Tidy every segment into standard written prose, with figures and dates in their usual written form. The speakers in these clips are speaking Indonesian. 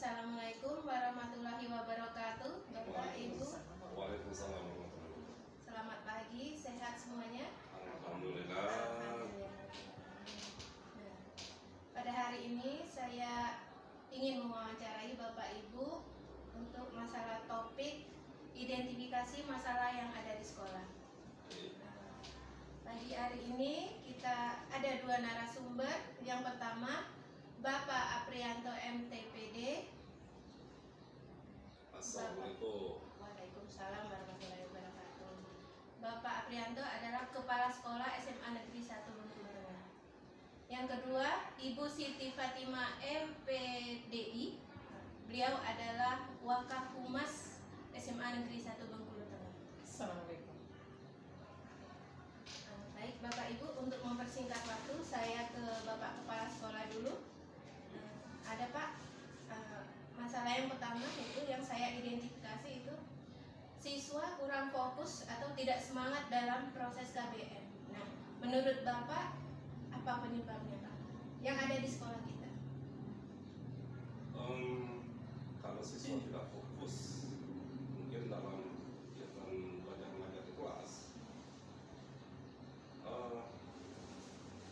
Assalamualaikum warahmatullahi wabarakatuh, Bapak Ibu. Waalaikumsalam warahmatullahi wabarakatuh. Selamat pagi, sehat semuanya? Alhamdulillah. Nah, pada hari ini saya ingin mewawancarai Bapak Ibu untuk masalah topik identifikasi masalah yang ada di sekolah. Pagi hari ini kita ada dua narasumber. Yang pertama, Bapak Aprianto MTPD. Assalamualaikum. Waalaikumsalam warahmatullahi wabarakatuh. Bapak Aprianto adalah Kepala Sekolah SMA Negeri 1 Bengkulu Tengah. Yang kedua, Ibu Siti Fatimah MPDI. Beliau adalah Wakaf Humas SMA Negeri 1 Bengkulu Tengah. Assalamualaikum. Baik Bapak Ibu, untuk mempersingkat waktu saya ke Bapak Kepala Sekolah dulu. Ada Pak, masalah yang pertama itu yang saya identifikasi itu siswa kurang fokus atau tidak semangat dalam proses KBM. Nah, menurut Bapak apa penyebabnya Pak yang ada di sekolah kita? Kalau siswa tidak fokus, mungkin dalam kegiatan belajar mengajar di kelas.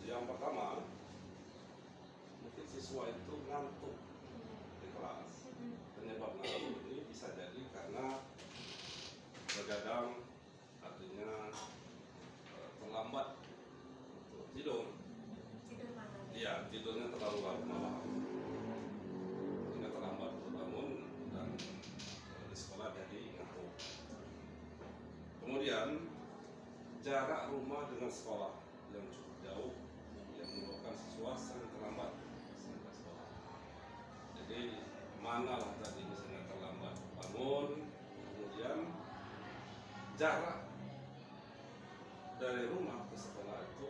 Yang pertama, mungkin siswa itu ngantuk di kelas. Penyebab ngantuk ini bisa jadi karena begadang, artinya terlambat untuk tidur. Tidur malam. Iya, tidurnya terlalu larut malam, sehingga terlambat untuk bangun dan di sekolah jadi ngantuk. Kemudian jarak rumah dengan sekolah yang cukup jauh yang menyebabkan siswa sering terlambat sampai sekolah. Jadi mana lah tadi misalnya terlambat bangun, kemudian jarak dari rumah ke sekolah itu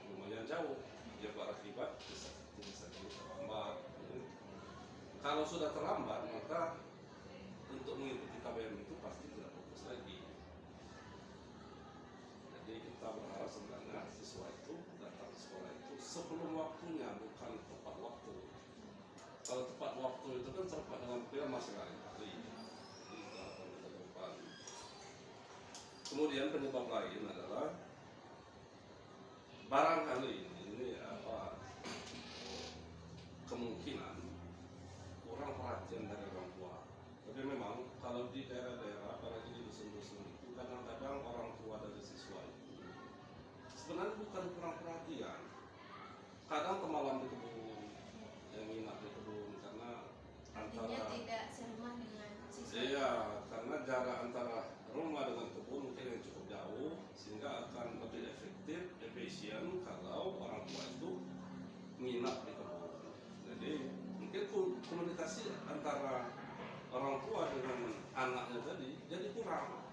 lumayan jauh, dia berakibat bisa jadi terlambat. Kalau sudah terlambat, maka untuk mengikuti KBM itu pasti tidak fokus lagi. Jadi kita berharap sebenarnya siswa itu datang ke sekolah itu sebelum waktunya, bukan tepat waktu. Kalau tepat waktu itu kan serba dengan film masih lain kali. Kemudian penyebab lain adalah barangkali ini kemungkinan kurang perhatian dari orang tua. Tapi memang kalau di daerah-daerah, apalagi di dusun-dusun itu kadang-kadang orang tua dari siswa itu sebenarnya bukan kurang perhatian. Kadang kemalam di kebun, yang nginap di kebun karena Artinya tidak serumah dengan siswa. Iya, karena jarak antara rumah dengan kebun mungkin yang cukup jauh, sehingga akan lebih efektif, efisien kalau orang tua itu nginap di kebun. Jadi mungkin komunikasi antara orang tua dengan anaknya tadi jadi kurang.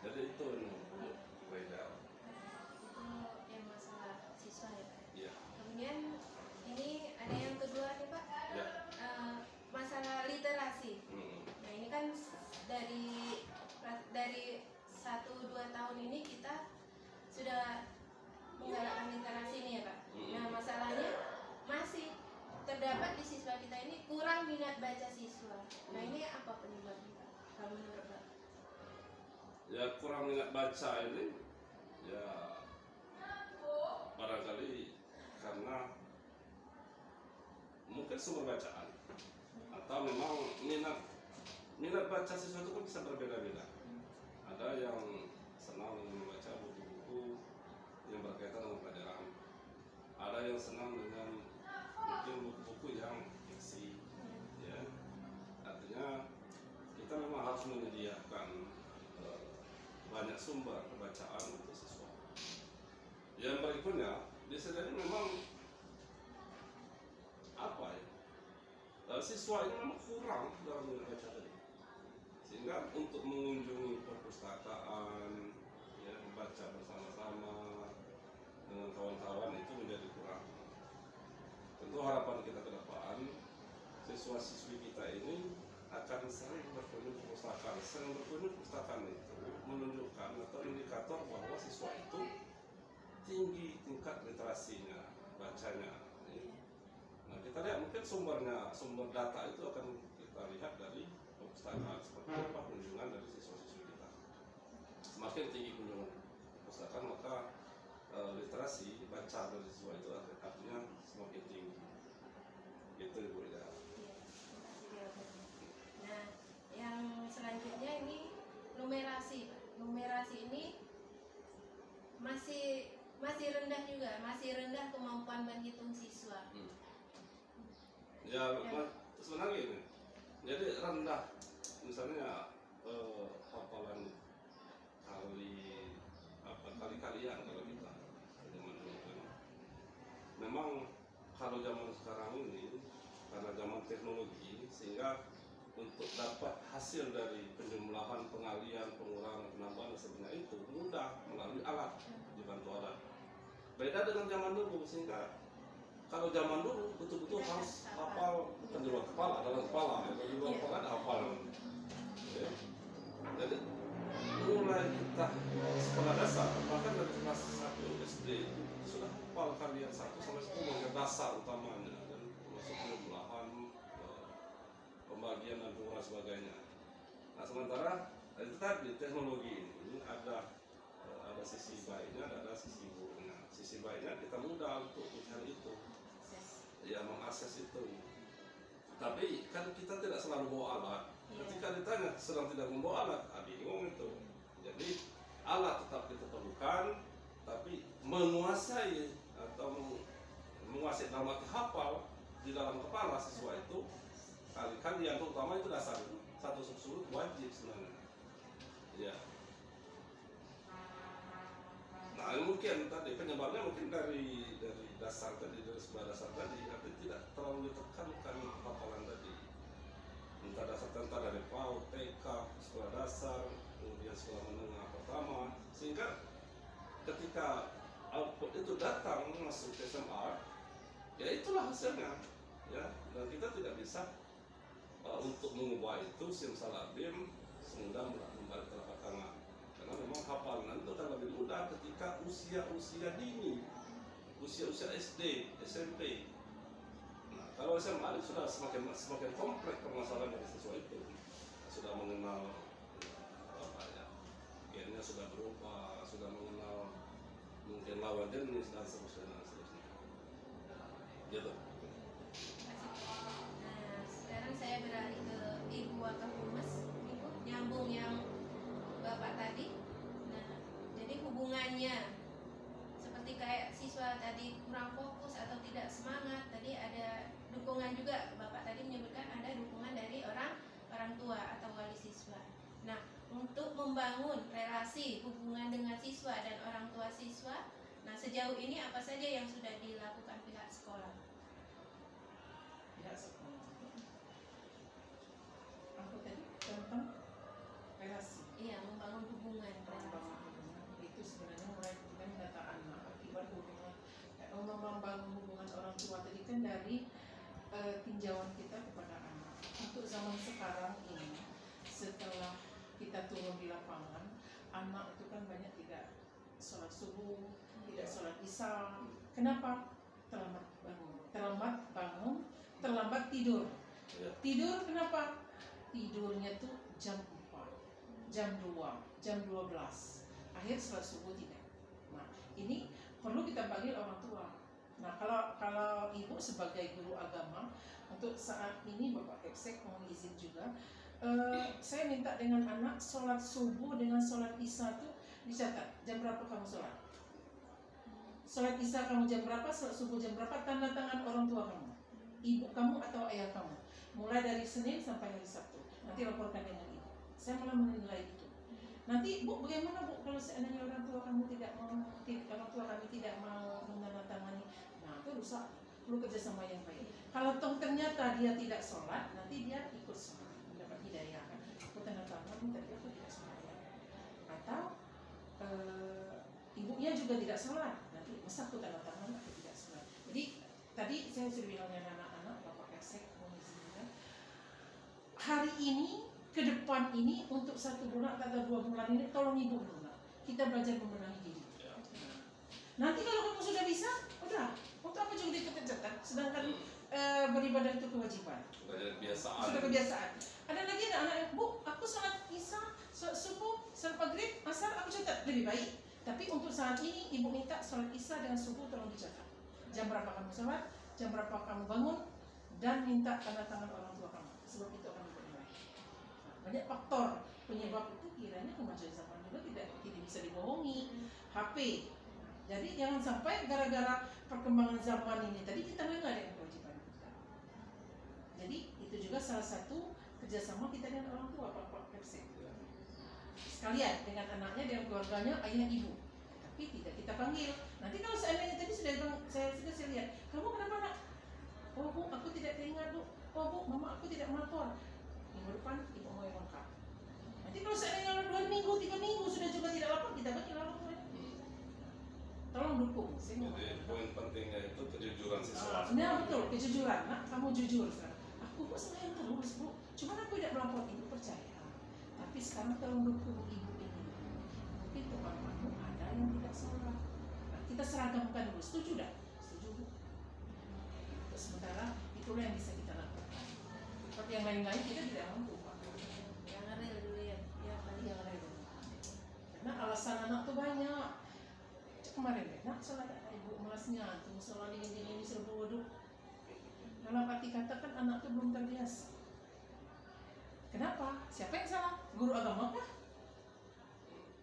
Jadi itu yang berbeda. Itu yang masalah siswa ya Pak. Iya. Kemudian ini ada yang kedua nih Pak, Ya. Masalah literasi. Nah ini kan dari 1-2 tahun ini kita sudah menggalakkan literasi ini ya Pak. Nah masalahnya masih terdapat di siswa kita ini kurang minat baca siswa. Nah ini apa penyebabnya Pak kalau menurut Pak? Ya kurang minat baca ini ya barangkali karena mungkin sumber bacaan atau memang minat baca siswa itu kan bisa berbeda-beda. Ada yang senang membaca buku-buku yang berkaitan dengan pelajaran, ada yang senang dengan mungkin buku-buku yang fiksi, ya. Artinya kita memang harus menyediakan banyak sumber bacaan untuk siswa. Yang berikutnya bisa jadi memang siswa ini memang kurang dalam membaca tadi, sehingga untuk mengunjungi perpustakaan, ya, membaca bersama-sama dengan kawan-kawan itu menjadi kurang. Tentu harapan kita ke depan siswa-siswi kita ini akan sering berkunjung perpustakaan. Sering berkunjung perpustakaan itu menunjukkan atau indikator bahwa siswa itu tinggi tingkat literasinya, bacanya. Nah, kita sumbernya, sumber data itu akan kita lihat dari perpustakaan, seperti apa kunjungan dari siswa-siswi kita. Semakin tinggi kunjungan perpustakaan, maka literasi baca dari siswa itu artinya semakin tinggi. Gitu Ibu ya. Nah, yang selanjutnya ini numerasi. Numerasi ini masih rendah juga, masih rendah kemampuan berhitung siswa. Ya, sebenarnya ini, jadi rendah, misalnya hafalan kali-kalian kalau kita zaman dulu kan. Memang kalau zaman sekarang ini karena zaman teknologi, sehingga untuk dapat hasil dari penjumlahan, pengalian, pengurangan, penambahan dan sebagainya itu mudah melalui alat, dibantu alat. Beda dengan zaman dulu, sehingga kalau zaman dulu betul-betul harus hafal, bukan di luar kepala, dalam kepala. Ya. Kalau di luar kepala ada hafal. Ya. Jadi mulai kita sekolah dasar, bahkan dari kelas 1 SD itu sudah hafal kalian 1 sampai 10 yang dasar utamanya, dan termasuk penjumlahan, pembagian dan pengurangan sebagainya. Nah sementara itu tadi teknologi ini ada sisi baiknya, ada sisi buruknya. Sisi baiknya kita mudah untuk mencari itu, ya mengakses itu. Tapi kan kita tidak selalu bawa alat. Ketika ditanya sedang tidak membawa alat, bingung itu. Jadi alat tetap kita perlukan, tapi menguasai atau menguasai dalam arti hafal di dalam kepala siswa itu kali-kali yang terutama itu dasar 1 sub wajib sebenarnya. Ya. Nah mungkin tadi penyebabnya mungkin dari dasar tadi, dari sebuah dasar tadi, tapi tidak terlalu ditekankan hafalan tadi. Entah dasar tentang dari PAUD, TK, sekolah dasar, kemudian sekolah menengah pertama, sehingga ketika output itu datang masuk ke SMA, ya itulah hasilnya, ya. Dan kita tidak bisa untuk mengubah itu simsalabim semudah membalik telapak tangan, karena memang hafalan itu akan lebih mudah ketika usia dini, usia SD, SMP. Nah, kalau SMA sudah semakin kompleks permasalahan dari siswa itu, sudah mengenal gennya sudah berubah, sudah mengenal mungkin lawan jenis dan seterusnya. Gitu. Nah, sekarang saya beralih ke Ibu Wakahumas. Ibu nyambung yang Bapak tadi. Nah, jadi hubungannya seperti kayak siswa tadi kurang fokus atau tidak semangat, tadi ada dukungan juga. Bapak tadi menyebutkan ada dukungan dari orang tua atau wali siswa. Nah, untuk membangun relasi hubungan dengan siswa dan orang tua siswa, nah sejauh ini apa saja yang sudah dilakukan pihak sekolah? Pihak sekolah. Apa tadi? Tentang relasi. Iya, membangun hubungan. Membangun hubungan itu sebenarnya mulai dengan data anak. Akibat hubungan, membangun hubungan orang tua tadi kan dari tinjauan kita kepada anak. Untuk zaman sekarang ini, setelah kita turun di lapangan, anak itu kan banyak tidak sholat subuh, tidak sholat isya. Kenapa? Terlambat bangun, terlambat tidur. Tidur kenapa? Tidurnya tuh jam 4, jam 2, jam 12. Akhir sholat subuh tidak. Nah, ini perlu kita panggil orang tua. Nah, kalau ibu sebagai guru agama, untuk saat ini Bapak Kepsek mohon izin juga, saya minta dengan anak sholat subuh dengan sholat isya tuh dicatat. Jam berapa kamu sholat? Sholat isya kamu jam berapa? Sholat subuh jam berapa? Tanda tangan orang tua kamu, ibu kamu atau ayah kamu. Mulai dari Senin sampai hari Sabtu. Nanti laporkan dengan ibu. Saya malah menilai itu. Nanti Bu, bagaimana Bu kalau seandainya orang tua kami tidak mau menandatangani? Nah, itu rusak. Perlu kerjasama yang baik. Kalau toh ternyata dia tidak sholat, nanti dia ikut sholat, mendapat hidayah kan. Aku tanda tangan, tapi aku tidak sholat. Atau ibunya juga tidak sholat, nanti masa aku tanda tangan aku tidak sholat. Jadi tadi saya sudah bilang dengan anak-anak, Bapak Kesek mengizinkan hari ini ke depan ini untuk 1 bulan atau 2 bulan ini tolong ibu dulu, kita belajar membenahi diri. Nanti kalau kamu sudah bisa, udah, untuk apa juga dikejar-kejar? Sedangkan beribadah itu kewajiban. Sudah kebiasaan. Sudah kebiasaan. Ada lagi anak-anak yang, Bu, aku sholat isya, sholat subuh, sholat maghrib, asar aku catat lebih baik. Tapi untuk saat ini ibu minta sholat isya dengan subuh tolong dicatat. Jam berapa kamu sholat, jam berapa kamu bangun, dan minta tanda tangan orang tua kamu. Sebab itu akan lebih baik. Nah, banyak faktor penyebab itu kiranya kemajuan zaman juga tidak bisa dibohongi. HP. Jadi jangan sampai gara-gara perkembangan zaman ini tadi kita lengah dengan kewajiban kita. Jadi itu juga salah satu kerjasama kita dengan orang tua, Pak Persik. Sekalian dengan anaknya, dengan keluarganya, ayah ibu. Tapi tidak kita panggil. Nanti kalau seandainya tadi sudah saya lihat, kamu kenapa nak? Oh Bu, aku tidak teringat Bu. Oh Bu, mama aku tidak melapor. Minggu depan ibu mau yang lengkap. Nanti kalau seandainya 2 minggu, 3 minggu sudah juga tidak lapor, kita panggil lapor. Tolong dukung. Jadi poin pentingnya itu kejujuran siswa. Nah betul, kejujuran. Nak, kamu jujur sekarang. Aku kok sayang terus Bu. Cuma aku tidak melapor, ibu percaya. Tapi sekarang tolong dukung ibu ini. Mungkin teman-temanmu ada yang tidak sholat. Nah, kita seragamkan dulu. Setuju dah? Setuju Bu. Untuk sementara itulah yang bisa kita lakukan. Tapi yang lain-lain kita tidak mampu Pak. Yang real dulu ya. Ya Pak. Yang lain. Karena alasan anak tuh banyak. Kemarin deh, nak sholat ibu malasnya, tuh sholat ini serba wudhu. Dalam arti kata kan anak tuh belum terbiasa. Kenapa? Siapa yang salah? Guru agama kah?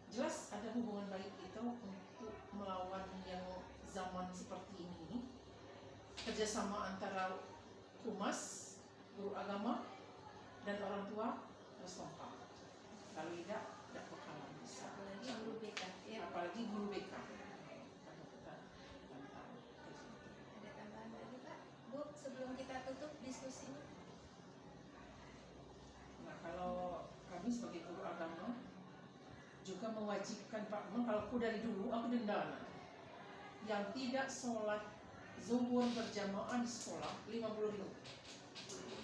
Jelas ada hubungan baik itu untuk melawan yang zaman seperti ini. Kerjasama antara humas, guru agama, dan orang tua harus kompak. Kalau tidak bakalan bisa. Apalagi guru BK. Ya. Apalagi guru BK. Ada tambahan lagi Pak? Bu, sebelum kita tutup diskusinya. Nah, kalau kami sebagai guru agama juga mewajibkan Pak, memang kalau aku dari dulu aku denda yang tidak sholat zuhur berjamaah di sekolah 50.000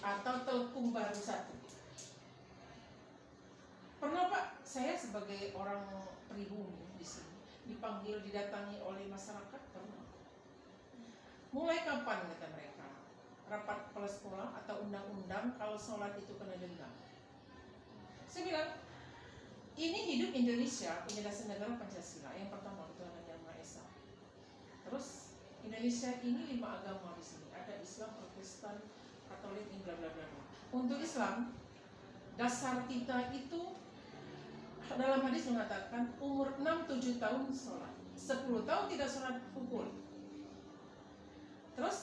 atau telpung baru 1. Pernah Pak, saya sebagai orang pribumi di sini dipanggil, didatangi oleh masyarakat, pernah. Mulai kapan kata mereka? Rapat kepala sekolah atau undang-undang kalau sholat itu kena denda. Saya bilang, ini hidup Indonesia, penjelasan negara Pancasila. Yang pertama, Ketuhanan Yang Maha Esa. Terus Indonesia ini 5 agama di sini. Ada Islam, Protestan, Katolik, ini bla bla bla. Untuk Islam, dasar kita itu dalam hadis mengatakan umur 6-7 tahun sholat, 10 tahun tidak sholat pukul. Terus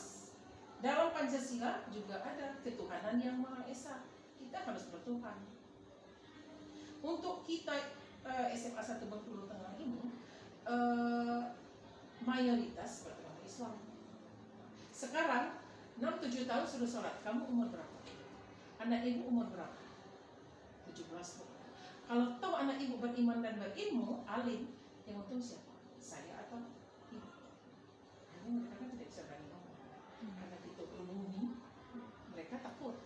dalam Pancasila juga ada Ketuhanan Yang Maha Esa. Kita harus bertuhan. Untuk kita SMA 1 Bengkulu Tengah ini mayoritas beragama Islam. Sekarang 6-7 tahun sudah sholat. Kamu umur berapa? Anak ibu umur berapa? 17 Bu. Kalau tahu anak ibu beriman dan berilmu, alim, yang untung siapa? Saya atau ibu? Ini mereka kan tidak bisa berani ngomong. Karena kita ulumi, mereka takut.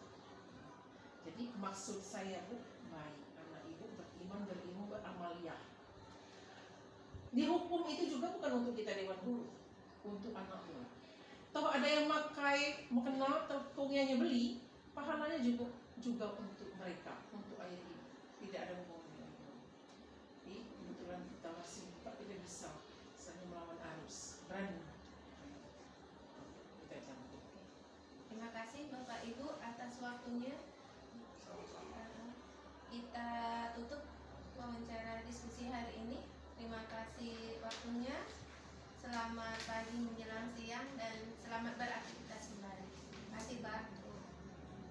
Jadi maksud saya Bu, baik anak ibu beriman, berilmu, beramaliyah. Di hukum itu juga bukan untuk kita dewan guru, untuk anak buah. Tahu ada yang pakai mukena telpungnya beli, pahalanya juga untuk mereka, untuk ayah ibu. Tidak ada hubungan dengan itu. Jadi kebetulan kita masih tidak bisa saling melawan arus, berani. Kita campur. Terima kasih Bapak Ibu atas waktunya. Sama-sama. Kita tutup wawancara diskusi hari ini. Terima kasih waktunya. Selamat pagi menjelang